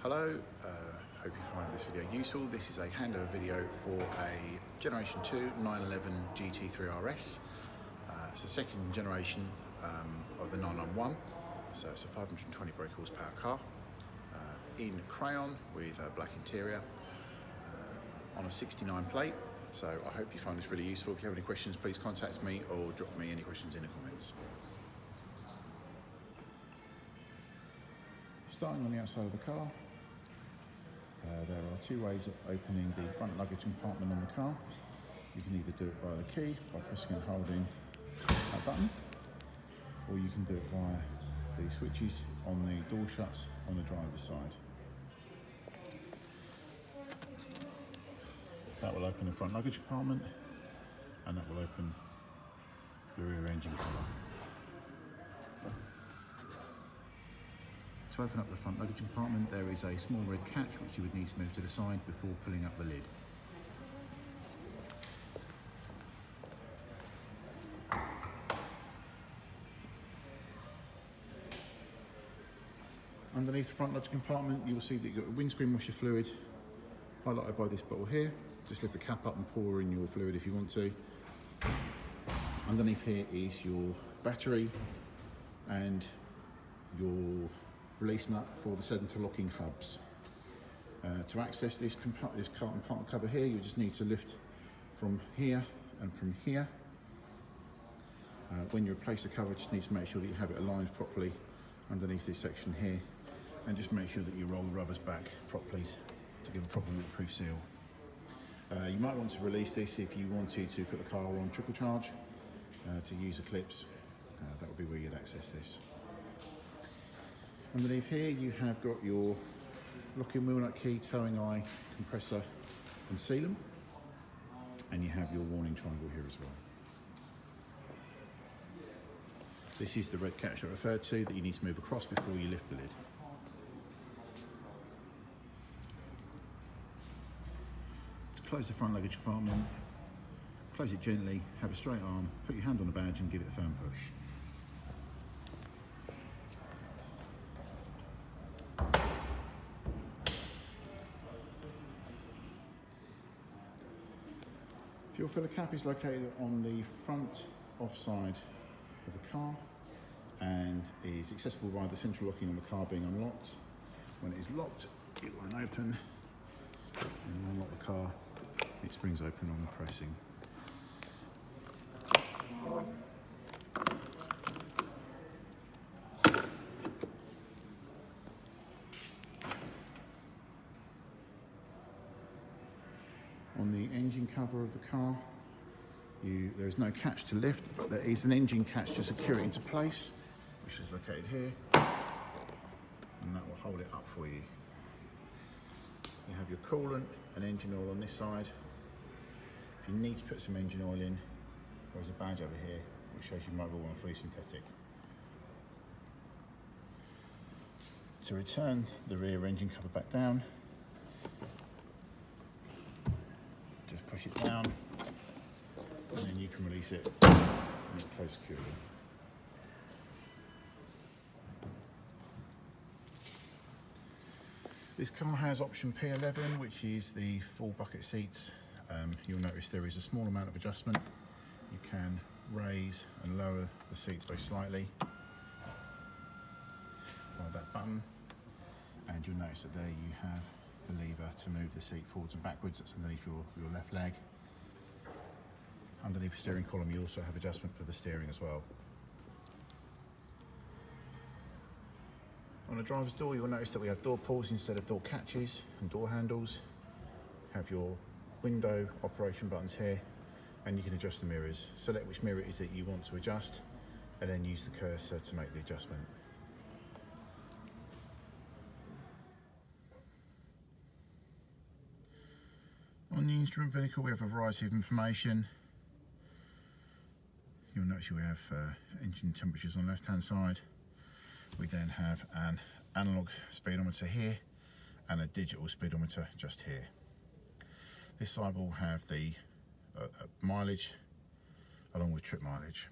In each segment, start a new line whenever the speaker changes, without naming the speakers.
Hello, hope you find this video useful. This is a handover video for a Generation 2 911 Gt3 Rs. It's the second generation of the 991, so it's a 520 brake horsepower car in crayon with a black interior on a 69 plate. So I hope you find this really useful. If you have any questions, please contact me or drop me any questions in the comments. Starting on the outside of the car, there are two ways of opening the front luggage compartment on the car. You can either do it via the key by pressing and holding that button, or you can do it via the switches on the door shuts on the driver's side. That will open the front luggage compartment, and that will open the rear engine cover. To open up the front luggage compartment, there is a small red catch which you would need to move to the side before pulling up the lid. Underneath the front luggage compartment, you will see that you've got a windscreen washer fluid highlighted by this bottle here. Just lift the cap up and pour in your fluid if you want to. Underneath here is your battery and your release nut for the center locking hubs. To access this carton part cover here, you just need to lift from here and from here. When you replace the cover, just need to make sure that you have it aligned properly underneath this section here, and just make sure that you roll the rubbers back properly to give a proper waterproof seal. You might want to release this if you wanted to put the car on trickle charge to use the clips. That would be where you'd access this. Underneath here you have got your locking wheel nut key, towing eye, compressor and sealant, and you have your warning triangle here as well. This is the red catch I referred to that you need to move across before you lift the lid. To close the front luggage compartment, close it gently, have a straight arm, put your hand on the badge and give it a firm push. Fuel filler cap is located on the front offside of the car and is accessible via the central locking on the car being unlocked. When it is locked, it won't open. And when you unlock the car, it springs open on the pressing. On the engine cover of the car, there is no catch to lift, but there is an engine catch to secure it into place, which is located here, and that will hold it up for you. You have your coolant and engine oil on this side. If you need to put some engine oil in, there is a badge over here which shows you might want fully synthetic. To return the rear engine cover back down, just push it down, and then you can release it and it's close securely. This car has option P11, which is the full bucket seats. You'll notice there is a small amount of adjustment. You can raise and lower the seats very slightly by that button, and you'll notice that there you have the lever to move the seat forwards and backwards. That's underneath your left leg. Underneath the steering column you also have adjustment for the steering as well. On the driver's door you'll notice that we have door pulls instead of door catches and door handles. You have your window operation buttons here, and you can adjust the mirrors. Select which mirror it is that you want to adjust and then use the cursor to make the adjustment. On the instrument vehicle we have a variety of information. You'll notice we have engine temperatures on the left hand side. We then have an analog speedometer here and a digital speedometer just here. This side will have the mileage along with trip mileage.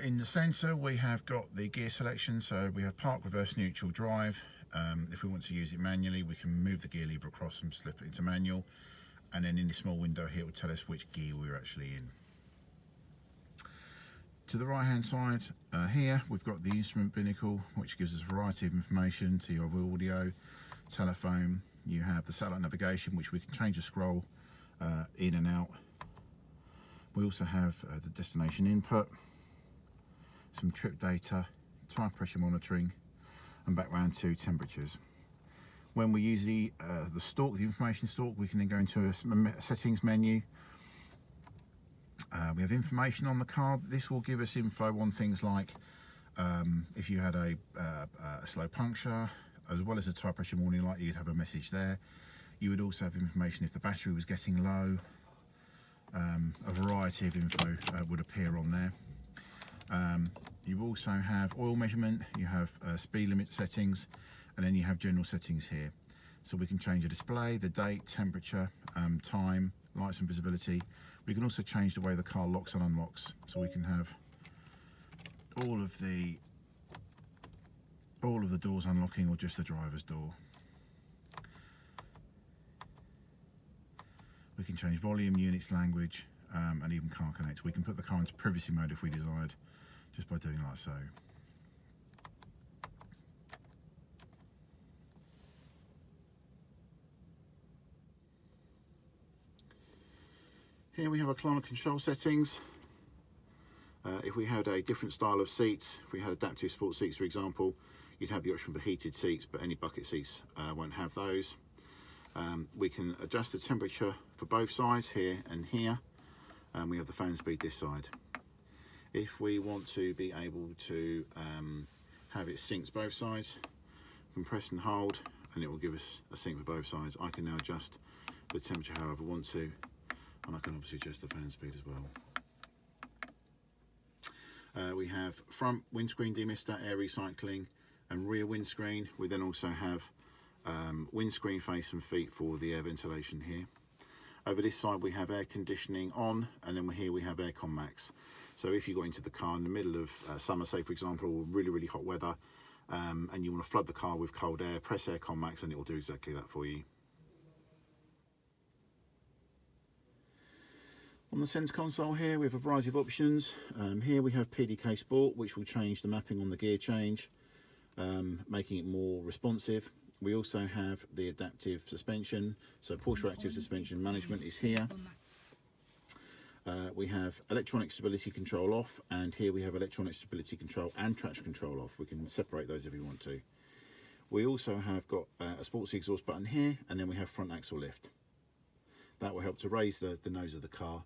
In the centre we have got the gear selection, so we have park, reverse, neutral, drive. If we want to use it manually, we can move the gear lever across and slip it into manual, and then in the small window here it will tell us which gear we're actually in. To the right hand side here we've got the instrument binnacle, which gives us a variety of information. To your audio, telephone, you have the satellite navigation, which we can change the scroll in and out. We also have the destination input, some trip data, tire pressure monitoring, and back round to temperatures. When we use the stalk, the information stalk, we can then go into a settings menu. We have information on the car. This will give us info on things like if you had a slow puncture, as well as a tire pressure warning light, you'd have a message there. You would also have information if the battery was getting low. A variety of info would appear on there. You also have oil measurement, you have speed limit settings, and then you have general settings here. So we can change the display, the date, temperature, time, lights and visibility. We can also change the way the car locks and unlocks. So we can have all of the doors unlocking, or just the driver's door. We can change volume, units, language, and even car connect. We can put the car into privacy mode if we desired, just by doing like so. Here we have our climate control settings. If we had a different style of seats, if we had adaptive sport seats for example, you'd have the option for heated seats, but any bucket seats won't have those. We can adjust the temperature for both sides, here and here. We have the fan speed this side. If we want to be able to have it synced both sides, we can press and hold and it will give us a sync for both sides. I can now adjust the temperature however I want to, and I can obviously adjust the fan speed as well. We have front windscreen demister, air recycling, and rear windscreen. We then also have windscreen face and feet for the air ventilation here. Over this side we have air conditioning on, and then here we have aircon max. So if you got into the car in the middle of summer, say for example, or really hot weather, and you want to flood the car with cold air, press aircon max and it will do exactly that for you. On the centre console here we have a variety of options. Here we have PDK Sport, which will change the mapping on the gear change, making it more responsive. We also have the adaptive suspension, so Porsche Active Suspension Management is here. We have electronic stability control off, and here we have electronic stability control and traction control off. We can separate those if we want to. We also have got a sports exhaust button here, and then we have front axle lift. That will help to raise the nose of the car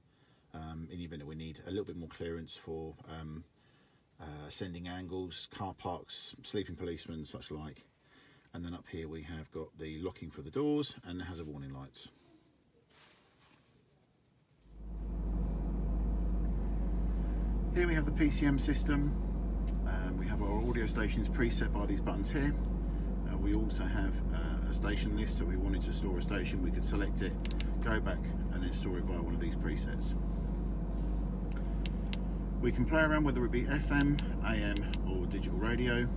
in the event that we need a little bit more clearance for ascending angles, car parks, sleeping policemen, such like. And then up here we have got the locking for the doors and the hazard warning lights. Here we have the PCM system. We have our audio stations preset by these buttons here. We also have a station list, so if we wanted to store a station we could select it, go back and then store it via one of these presets. We can play around whether it be FM, AM or digital radio.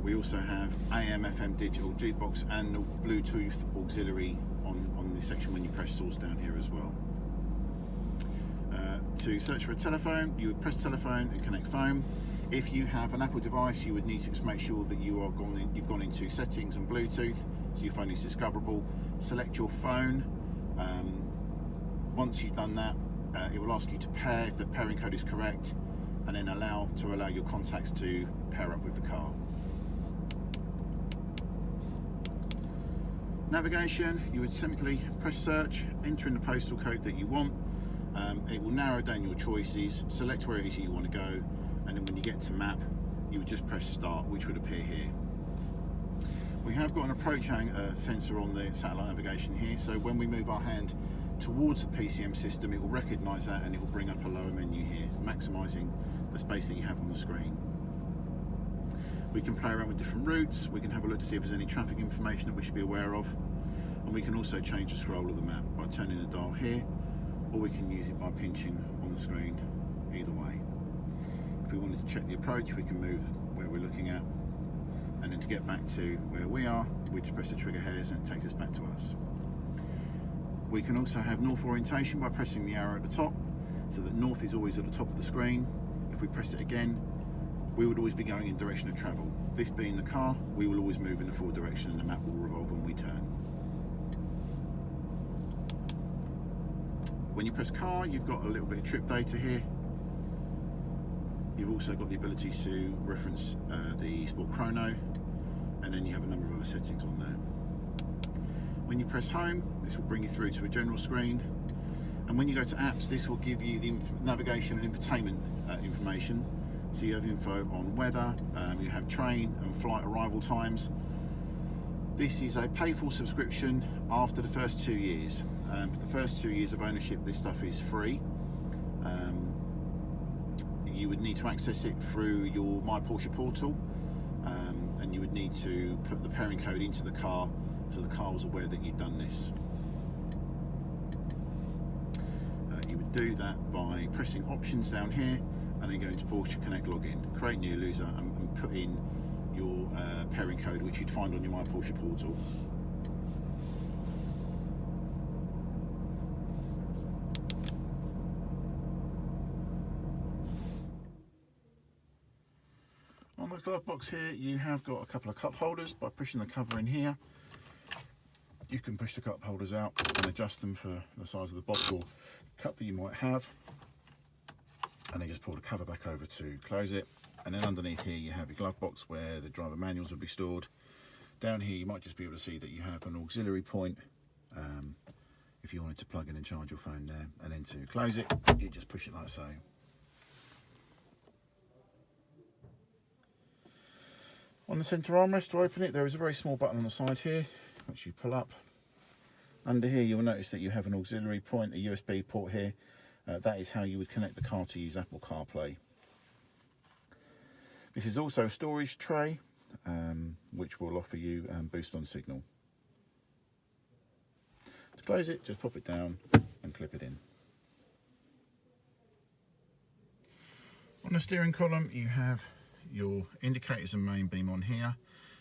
We also have AM, FM, digital, jukebox and the Bluetooth auxiliary on this section when you press source down here as well. To search for a telephone, you would press telephone and connect phone. If you have an Apple device, you would need to just make sure that you've gone into settings and Bluetooth, so your phone is discoverable. Select your phone. Once you've done that, it will ask you to pair if the pairing code is correct, and then allow your contacts to pair up with the car. Navigation, you would simply press search, enter in the postal code that you want. It will narrow down your choices, select where it is you want to go, and then when you get to map, you would just press start, which would appear here. We have got an approach sensor on the satellite navigation here, so when we move our hand towards the PCM system, it will recognise that and it will bring up a lower menu here, maximising the space that you have on the screen. We can play around with different routes, we can have a look to see if there's any traffic information that we should be aware of, and we can also change the scroll of the map by turning the dial here, or we can use it by pinching on the screen we wanted to check the approach, we can move where we're looking at, and then to get back to where we are, we just press the trigger hairs and it takes us back to us. We can also have north orientation by pressing the arrow at the top, so that north is always at the top of the screen. If we press it again, we would always be going in direction of travel. This being the car, we will always move in the forward direction and the map will revolve when we turn. When you press car, you've got a little bit of trip data here. You've also got the ability to reference the Sport Chrono, and then you have a number of other settings on there. When you press home, this will bring you through to a general screen, and when you go to apps, this will give you the navigation and infotainment information. So you have info on weather, you have train and flight arrival times. This is a pay-for subscription after the first 2 years. For the first 2 years of ownership, this stuff is free. You would need to access it through your My Porsche portal, and you would need to put the pairing code into the car so the car was aware that you'd done this. You would do that by pressing options down here and then go into Porsche Connect login, create new user and put in your pairing code, which you'd find on your My Porsche portal. On the glove box here, you have got a couple of cup holders. By pushing the cover in here, you can push the cup holders out and adjust them for the size of the bottle or cup that you might have. And then just pull the cover back over to close it. And then underneath here you have your glove box where the driver manuals will be stored. Down here you might just be able to see that you have an auxiliary point if you wanted to plug in and charge your phone there. And then to close it, you just push it like so. On the centre armrest, to open it, there is a very small button on the side here, which you pull up. Under here you'll notice that you have an auxiliary point, a USB port here. That is how you would connect the car to use Apple CarPlay. This is also a storage tray, which will offer you boost on signal. To close it, just pop it down and clip it in. On the steering column, you have your indicators and main beam on here.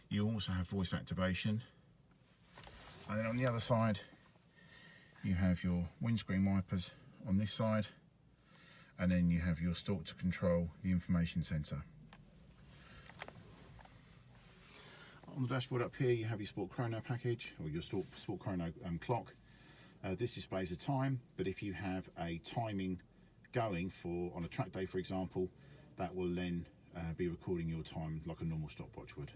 You also have voice activation. And then on the other side, you have your windscreen wipers on this side, and then you have your stalk to control the information centre. On the dashboard up here you have your Sport Chrono package, or your Sport Chrono clock. This displays the time, but if you have a timing going for on a track day, for example, that will then be recording your time like a normal stopwatch would.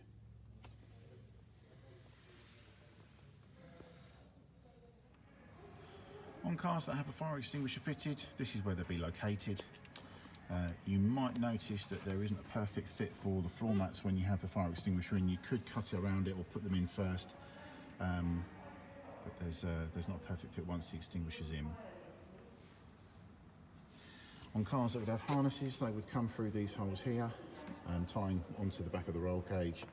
On cars that have a fire extinguisher fitted, this is where they'll be located. You might notice that there isn't a perfect fit for the floor mats when you have the fire extinguisher in. You could cut it around it or put them in first, but there's not a perfect fit once the extinguisher's in. On cars that would have harnesses, they would come through these holes here, tying onto the back of the roll cage.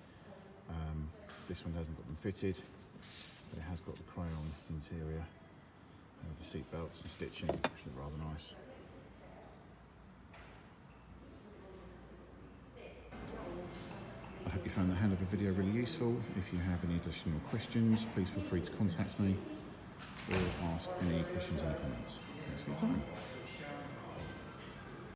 This one hasn't got them fitted, but it has got the crayon interior. The seat belts and stitching, which look rather nice. I hope you found the Handover video really useful. If you have any additional questions, please feel free to contact me or ask any questions in the comments. Thanks for your time.